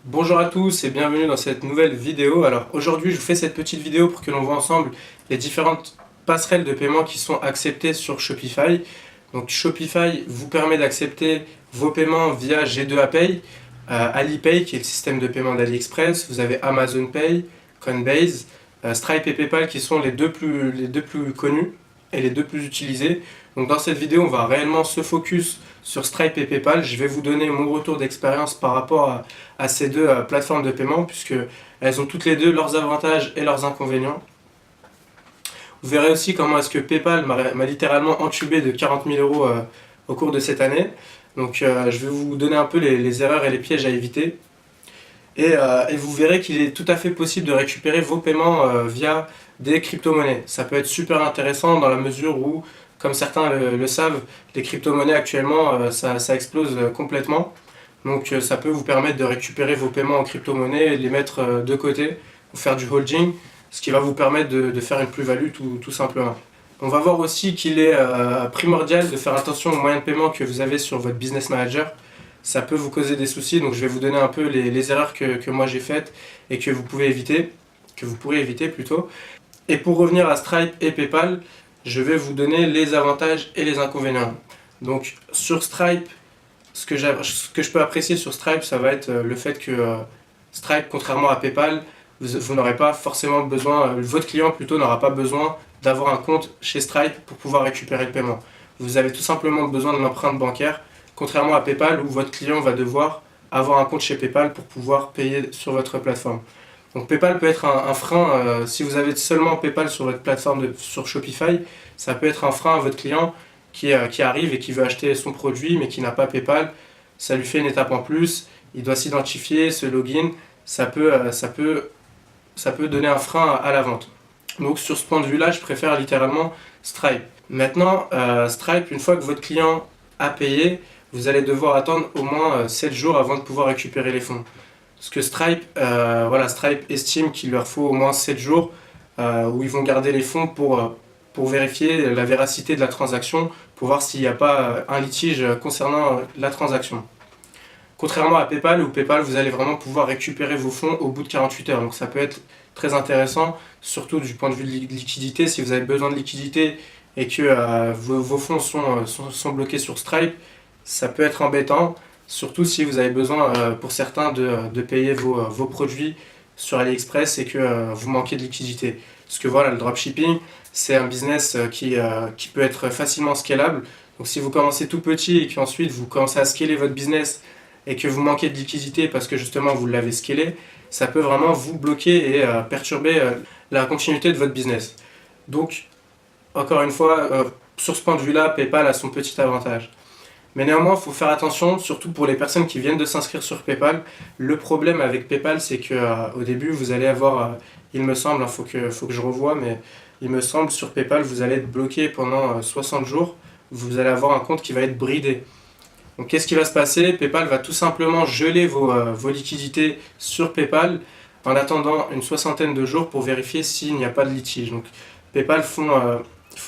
Bonjour à tous et bienvenue dans cette nouvelle vidéo. Alors aujourd'hui je vous fais cette petite vidéo pour que l'on voit ensemble les différentes passerelles de paiement qui sont acceptées sur Shopify. Donc Shopify vous permet d'accepter vos paiements via G2A Pay, Alipay qui est le système de paiement d'AliExpress, vous avez Amazon Pay, Coinbase, Stripe et PayPal qui sont les deux plus connus et les deux plus utilisés. Donc dans cette vidéo on va réellement se focus sur Stripe et PayPal. Je vais vous donner mon retour d'expérience par rapport à ces deux plateformes de paiement puisque elles ont toutes les deux leurs avantages et leurs inconvénients. Vous verrez aussi comment est-ce que PayPal m'a littéralement entubé de 40 000 euros au cours de cette année. Donc je vais vous donner un peu les erreurs et les pièges à éviter. Et vous verrez qu'il est tout à fait possible de récupérer vos paiements via des crypto-monnaies. Ça peut être super intéressant dans la mesure où, comme certains le savent, les crypto-monnaies actuellement, ça explose complètement. Donc ça peut vous permettre de récupérer vos paiements en crypto-monnaie et de les mettre de côté ou faire du holding, ce qui va vous permettre de faire une plus-value tout simplement. On va voir aussi qu'il est primordial de faire attention aux moyens de paiement que vous avez sur votre business manager. Ça peut vous causer des soucis, donc je vais vous donner un peu les erreurs que moi j'ai faites et que vous pourrez éviter plutôt. Et pour revenir à Stripe et PayPal, je vais vous donner les avantages et les inconvénients. Donc sur Stripe, ce que je peux apprécier sur Stripe, ça va être le fait que Stripe, contrairement à PayPal, vous n'aurez pas forcément besoin, votre client plutôt n'aura pas besoin d'avoir un compte chez Stripe pour pouvoir récupérer le paiement. Vous avez tout simplement besoin de l'empreinte bancaire, contrairement à PayPal où votre client va devoir avoir un compte chez PayPal pour pouvoir payer sur votre plateforme. Donc PayPal peut être un frein, si vous avez seulement PayPal sur votre plateforme sur Shopify, ça peut être un frein à votre client qui arrive et qui veut acheter son produit mais qui n'a pas PayPal. Ça lui fait une étape en plus, il doit s'identifier, se login, ça peut donner un frein à la vente. Donc sur ce point de vue-là, je préfère littéralement Stripe. Maintenant, Stripe, une fois que votre client a payé, vous allez devoir attendre au moins 7 jours avant de pouvoir récupérer les fonds. Parce que Stripe estime qu'il leur faut au moins 7 jours où ils vont garder les fonds pour vérifier la véracité de la transaction, pour voir s'il n'y a pas un litige concernant la transaction. Contrairement à PayPal, où PayPal, vous allez vraiment pouvoir récupérer vos fonds au bout de 48 heures. Donc ça peut être très intéressant, surtout du point de vue de liquidité. Si vous avez besoin de liquidité et que vos fonds sont bloqués sur Stripe, ça peut être embêtant, surtout si vous avez besoin, pour certains, de payer vos produits sur AliExpress et que vous manquez de liquidité. Parce que voilà, le dropshipping, c'est un business qui peut être facilement scalable. Donc si vous commencez tout petit et qu'ensuite vous commencez à scaler votre business et que vous manquez de liquidité parce que justement vous l'avez scalé, ça peut vraiment vous bloquer et perturber la continuité de votre business. Donc, encore une fois, sur ce point de vue-là, PayPal a son petit avantage. Mais néanmoins, il faut faire attention, surtout pour les personnes qui viennent de s'inscrire sur PayPal. Le problème avec PayPal, c'est qu'au début, vous allez avoir, il me semble, il faut que je revoie, mais il me semble sur PayPal, vous allez être bloqué pendant 60 jours. Vous allez avoir un compte qui va être bridé. Donc qu'est-ce qui va se passer? PayPal va tout simplement geler vos liquidités sur PayPal en attendant une soixantaine de jours pour vérifier s'il n'y a pas de litige. Donc PayPal font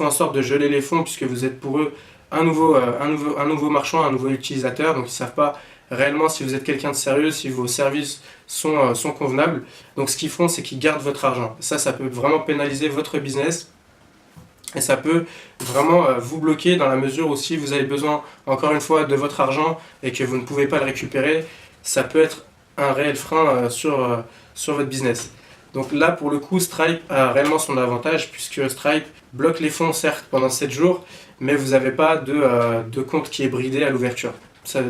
en sorte de geler les fonds puisque vous êtes pour eux un nouveau marchand, un nouveau utilisateur. Donc ils ne savent pas réellement si vous êtes quelqu'un de sérieux, si vos services sont convenables. Donc ce qu'ils font, c'est qu'ils gardent votre argent. Ça peut vraiment pénaliser votre business. Et ça peut vraiment vous bloquer dans la mesure où si vous avez besoin, encore une fois, de votre argent et que vous ne pouvez pas le récupérer, ça peut être un réel frein sur votre business. Donc là, pour le coup, Stripe a réellement son avantage puisque Stripe bloque les fonds, certes, pendant 7 jours, mais vous n'avez pas de compte qui est bridé à l'ouverture.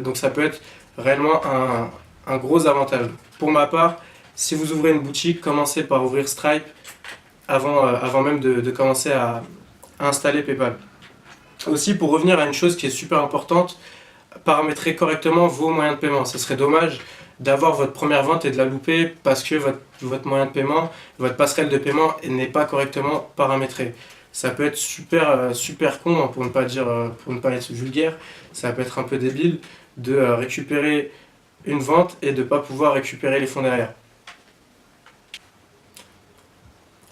Donc ça peut être réellement un gros avantage. Pour ma part, si vous ouvrez une boutique, commencez par ouvrir Stripe avant même de commencer à installer PayPal. Aussi, pour revenir à une chose qui est super importante, paramétrer correctement vos moyens de paiement. Ce serait dommage d'avoir votre première vente et de la louper parce que votre moyen de paiement, votre passerelle de paiement n'est pas correctement paramétrée. Ça peut être super con, hein, pour ne pas être vulgaire, ça peut être un peu débile de récupérer une vente et de ne pas pouvoir récupérer les fonds derrière.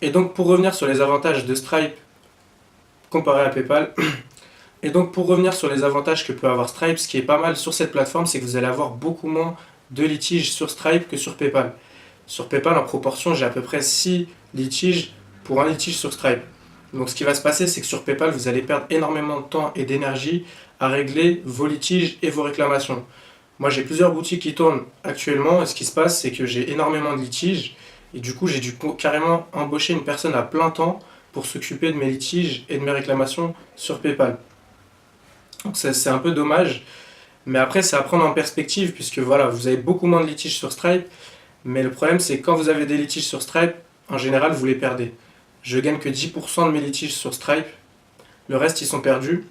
Et donc pour revenir sur les avantages de Stripe comparé à PayPal, et donc pour revenir sur les avantages que peut avoir Stripe, ce qui est pas mal sur cette plateforme, c'est que vous allez avoir beaucoup moins de litiges sur Stripe que sur PayPal. Sur PayPal, en proportion, j'ai à peu près 6 litiges pour un litige sur Stripe. Donc ce qui va se passer, c'est que sur PayPal, vous allez perdre énormément de temps et d'énergie à régler vos litiges et vos réclamations. Moi, j'ai plusieurs boutiques qui tournent actuellement et ce qui se passe, c'est que j'ai énormément de litiges et du coup, j'ai dû carrément embaucher une personne à plein temps pour s'occuper de mes litiges et de mes réclamations sur PayPal. Donc c'est un peu dommage, mais après, c'est à prendre en perspective puisque voilà, vous avez beaucoup moins de litiges sur Stripe, mais le problème, c'est que quand vous avez des litiges sur Stripe, en général, vous les perdez. Je gagne que 10% de mes litiges sur Stripe, le reste, ils sont perdus.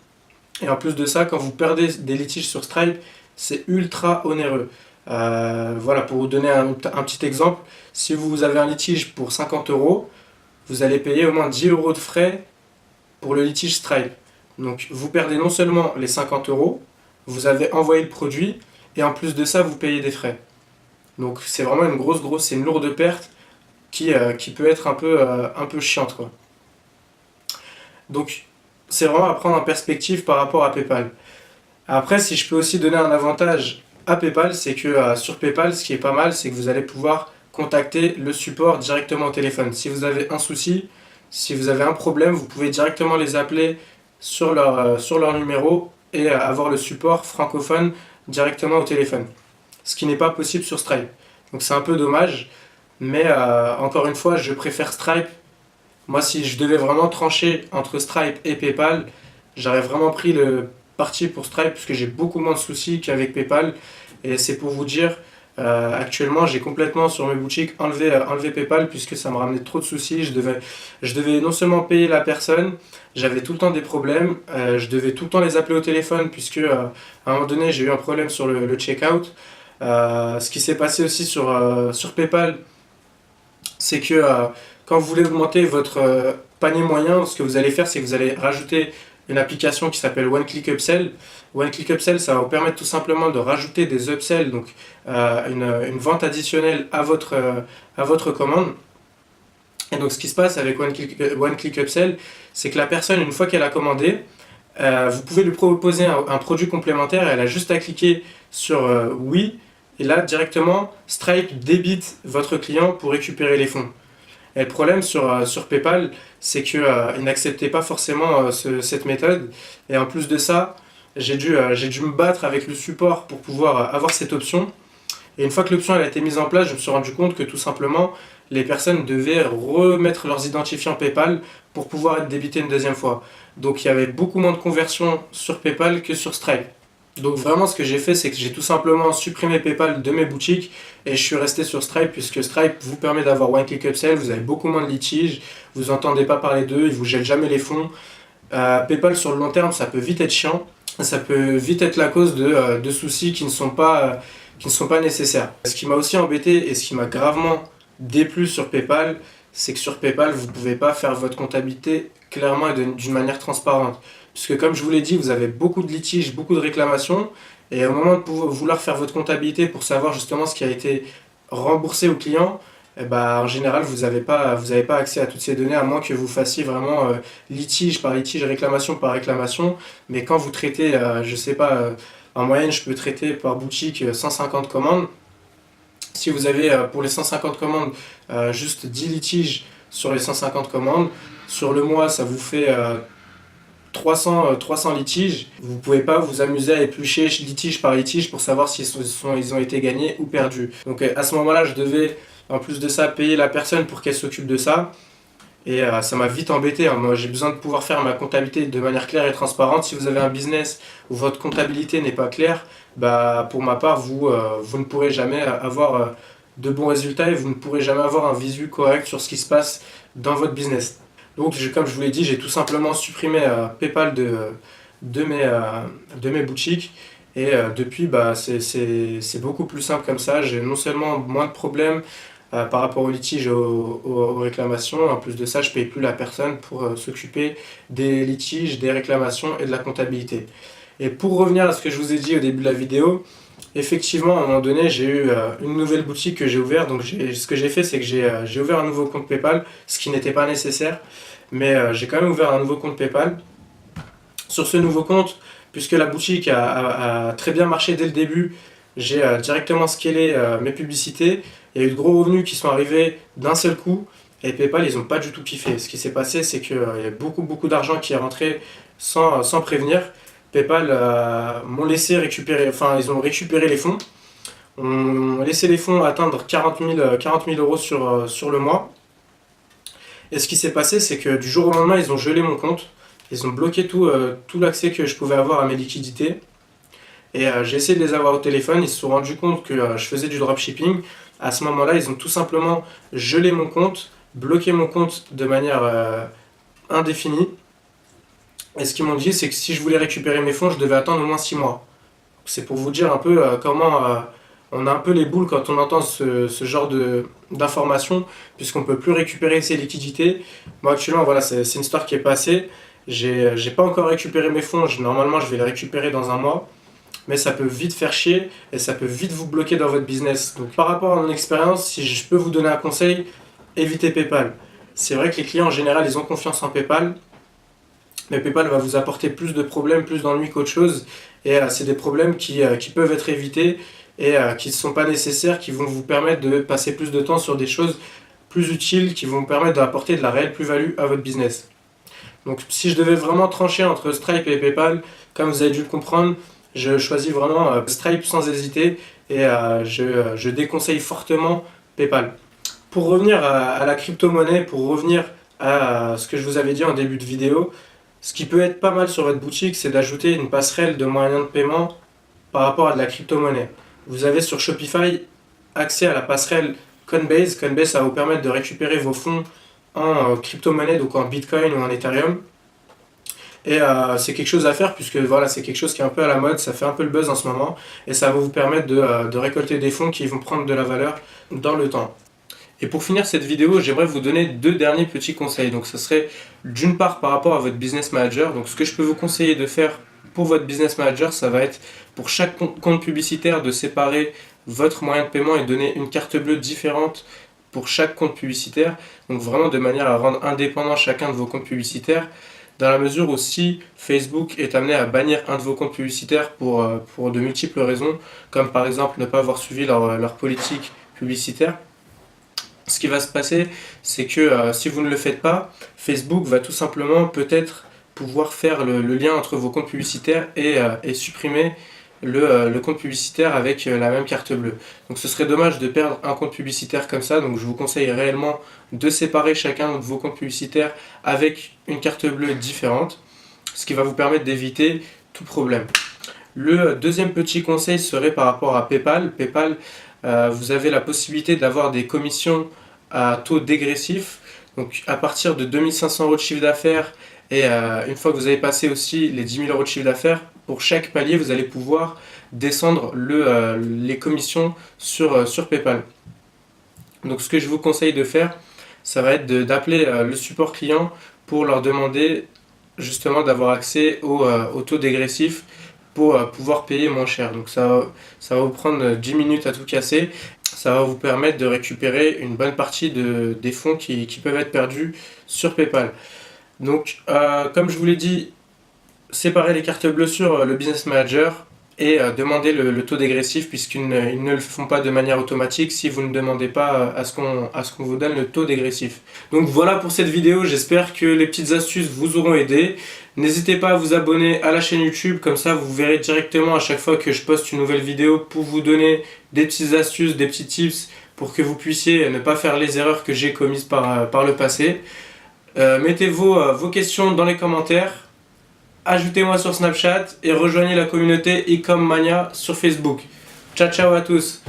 Et en plus de ça, quand vous perdez des litiges sur Stripe, c'est ultra onéreux. Voilà, pour vous donner un petit exemple, si vous avez un litige pour 50 euros, vous allez payer au moins 10 euros de frais pour le litige Stripe. Donc vous perdez non seulement les 50 euros, vous avez envoyé le produit, et en plus de ça, vous payez des frais. Donc c'est vraiment c'est une lourde perte qui peut être un peu chiante, quoi. Donc c'est vraiment à prendre en perspective par rapport à PayPal. Après, si je peux aussi donner un avantage à PayPal, c'est que sur PayPal, ce qui est pas mal, c'est que vous allez pouvoir contacter le support directement au téléphone. Si vous avez un souci, si vous avez un problème, vous pouvez directement les appeler sur leur numéro et avoir le support francophone directement au téléphone. Ce qui n'est pas possible sur Stripe. Donc c'est un peu dommage, mais encore une fois, je préfère Stripe. Moi, si je devais vraiment trancher entre Stripe et PayPal, j'aurais vraiment pris le parti pour Stripe puisque j'ai beaucoup moins de soucis qu'avec PayPal. Et c'est pour vous dire, actuellement, j'ai complètement sur mes boutiques enlevé PayPal puisque ça me ramenait trop de soucis. Je devais non seulement payer la personne, j'avais tout le temps des problèmes. Je devais tout le temps les appeler au téléphone puisque à un moment donné, j'ai eu un problème sur le checkout. Ce qui s'est passé aussi sur PayPal, c'est que quand vous voulez augmenter votre panier moyen, ce que vous allez faire, c'est que vous allez rajouter une application qui s'appelle One Click Upsell. One Click Upsell, ça va vous permettre tout simplement de rajouter des upsells, donc une vente additionnelle à votre commande. Et donc ce qui se passe avec One Click Upsell, c'est que la personne, une fois qu'elle a commandé, vous pouvez lui proposer un produit complémentaire et elle a juste à cliquer sur oui. Et là, directement, Stripe débite votre client pour récupérer les fonds. Et le problème sur PayPal, c'est qu'ils n'acceptaient pas forcément cette méthode. Et en plus de ça, j'ai dû me battre avec le support pour pouvoir avoir cette option. Et une fois que l'option a été mise en place, je me suis rendu compte que tout simplement, les personnes devaient remettre leurs identifiants PayPal pour pouvoir être débitées une deuxième fois. Donc il y avait beaucoup moins de conversions sur PayPal que sur Stripe. Donc vraiment ce que j'ai fait, c'est que j'ai tout simplement supprimé PayPal de mes boutiques et je suis resté sur Stripe puisque Stripe vous permet d'avoir One Click Upsell, vous avez beaucoup moins de litiges, vous n'entendez pas parler d'eux, ils vous gèlent jamais les fonds. PayPal sur le long terme, ça peut vite être chiant, ça peut vite être la cause de soucis qui ne sont pas nécessaires. Ce qui m'a aussi embêté et ce qui m'a gravement déplu sur PayPal, c'est que sur PayPal, vous ne pouvez pas faire votre comptabilité clairement et d'une manière transparente. Puisque comme je vous l'ai dit, vous avez beaucoup de litiges, beaucoup de réclamations, et au moment de vouloir faire votre comptabilité pour savoir justement ce qui a été remboursé au client, eh ben, en général, vous n'avez pas accès à toutes ces données, à moins que vous fassiez vraiment litige par litige, réclamation par réclamation. Mais quand vous traitez, je ne sais pas, en moyenne, je peux traiter par boutique 150 commandes. Si vous avez pour les 150 commandes juste 10 litiges sur les 150 commandes, sur le mois, ça vous fait 300 litiges. Vous ne pouvez pas vous amuser à éplucher litige par litige pour savoir si ils ont été gagnés ou perdus. Donc à ce moment-là, je devais, en plus de ça, payer la personne pour qu'elle s'occupe de ça. Et ça m'a vite embêté, hein. Moi, j'ai besoin de pouvoir faire ma comptabilité de manière claire et transparente. Si vous avez un business où votre comptabilité n'est pas claire, bah, pour ma part, vous ne pourrez jamais avoir de bons résultats et vous ne pourrez jamais avoir un visu correct sur ce qui se passe dans votre business. Donc, comme je vous l'ai dit, j'ai tout simplement supprimé PayPal de mes boutiques. Et depuis, bah, c'est beaucoup plus simple comme ça. J'ai non seulement moins de problèmes par rapport aux litiges, aux réclamations. En plus de ça, je ne paye plus la personne pour s'occuper des litiges, des réclamations et de la comptabilité. Et pour revenir à ce que je vous ai dit au début de la vidéo, effectivement, à un moment donné, j'ai eu une nouvelle boutique que j'ai ouverte. Donc ce que j'ai fait, c'est que j'ai ouvert un nouveau compte PayPal, ce qui n'était pas nécessaire. Mais j'ai quand même ouvert un nouveau compte PayPal. Sur ce nouveau compte, puisque la boutique a très bien marché dès le début, j'ai directement scalé mes publicités. Il y a eu de gros revenus qui sont arrivés d'un seul coup. Et PayPal, ils n'ont pas du tout kiffé. Ce qui s'est passé, c'est qu'il y a beaucoup d'argent qui est rentré sans prévenir. PayPal m'ont laissé récupérer, enfin, ils ont récupéré les fonds. On a laissé les fonds atteindre 40 000 euros sur le mois. Et ce qui s'est passé, c'est que du jour au lendemain, ils ont gelé mon compte. Ils ont bloqué tout l'accès que je pouvais avoir à mes liquidités. Et j'ai essayé de les avoir au téléphone. Ils se sont rendus compte que je faisais du dropshipping. À ce moment-là, ils ont tout simplement gelé mon compte, bloqué mon compte de manière indéfinie. Et ce qu'ils m'ont dit, c'est que si je voulais récupérer mes fonds, je devais attendre au moins 6 mois. C'est pour vous dire un peu comment on a un peu les boules quand on entend ce genre d'informations, puisqu'on ne peut plus récupérer ses liquidités. Moi, actuellement, voilà, c'est une histoire qui est passée. J'ai pas encore récupéré mes fonds. Normalement, je vais les récupérer dans un mois. Mais ça peut vite faire chier et ça peut vite vous bloquer dans votre business. Donc, par rapport à mon expérience, si je peux vous donner un conseil, évitez PayPal. C'est vrai que les clients, en général, ils ont confiance en PayPal. Mais PayPal va vous apporter plus de problèmes, plus d'ennuis qu'autre chose. Et c'est des problèmes qui peuvent être évités et qui ne sont pas nécessaires, qui vont vous permettre de passer plus de temps sur des choses plus utiles, qui vont vous permettre d'apporter de la réelle plus-value à votre business. Donc si je devais vraiment trancher entre Stripe et PayPal, comme vous avez dû le comprendre, je choisis vraiment Stripe sans hésiter et je déconseille fortement PayPal. Pour revenir à la crypto-monnaie, pour revenir à ce que je vous avais dit en début de vidéo, ce qui peut être pas mal sur votre boutique, c'est d'ajouter une passerelle de moyens de paiement par rapport à de la crypto-monnaie. Vous avez sur Shopify accès à la passerelle Coinbase. Coinbase, ça va vous permettre de récupérer vos fonds en crypto-monnaie, donc en Bitcoin ou en Ethereum. Et c'est quelque chose à faire puisque voilà, c'est quelque chose qui est un peu à la mode, ça fait un peu le buzz en ce moment et ça va vous permettre de récolter des fonds qui vont prendre de la valeur dans le temps. Et pour finir cette vidéo, j'aimerais vous donner 2 derniers petits conseils. Donc ce serait d'une part par rapport à votre business manager. Donc ce que je peux vous conseiller de faire pour votre business manager, ça va être pour chaque compte publicitaire de séparer votre moyen de paiement et donner une carte bleue différente pour chaque compte publicitaire. Donc vraiment de manière à rendre indépendant chacun de vos comptes publicitaires. Dans la mesure où si Facebook est amené à bannir un de vos comptes publicitaires pour de multiples raisons, comme par exemple ne pas avoir suivi leur politique publicitaire, ce qui va se passer, c'est que si vous ne le faites pas, Facebook va tout simplement peut-être pouvoir faire le lien entre vos comptes publicitaires et supprimer le compte publicitaire avec la même carte bleue. Donc ce serait dommage de perdre un compte publicitaire comme ça, donc je vous conseille réellement de séparer chacun de vos comptes publicitaires avec une carte bleue différente, ce qui va vous permettre d'éviter tout problème. Le deuxième petit conseil serait par rapport à PayPal. PayPal, vous avez la possibilité d'avoir des commissions à taux dégressif. Donc à partir de 2500 euros de chiffre d'affaires et une fois que vous avez passé aussi les 10 000 euros de chiffre d'affaires, pour chaque palier, vous allez pouvoir descendre les commissions sur PayPal. Donc ce que je vous conseille de faire, ça va être d'appeler le support client pour leur demander justement d'avoir accès au taux dégressif pour pouvoir payer moins cher. Donc ça va vous prendre 10 minutes à tout casser. Ça va vous permettre de récupérer une bonne partie des fonds qui peuvent être perdus sur PayPal. Donc comme je vous l'ai dit, séparer les cartes bleues sur le Business Manager et demander le taux dégressif puisqu'ils ne le font pas de manière automatique si vous ne demandez pas à ce qu'on vous donne le taux dégressif. Donc voilà pour cette vidéo, j'espère que les petites astuces vous auront aidé. N'hésitez pas à vous abonner à la chaîne YouTube, comme ça vous verrez directement à chaque fois que je poste une nouvelle vidéo pour vous donner des petites astuces, des petits tips pour que vous puissiez ne pas faire les erreurs que j'ai commises par le passé. Mettez vos questions dans les commentaires. Ajoutez-moi sur Snapchat et rejoignez la communauté Ecom Mania sur Facebook. Ciao ciao à tous!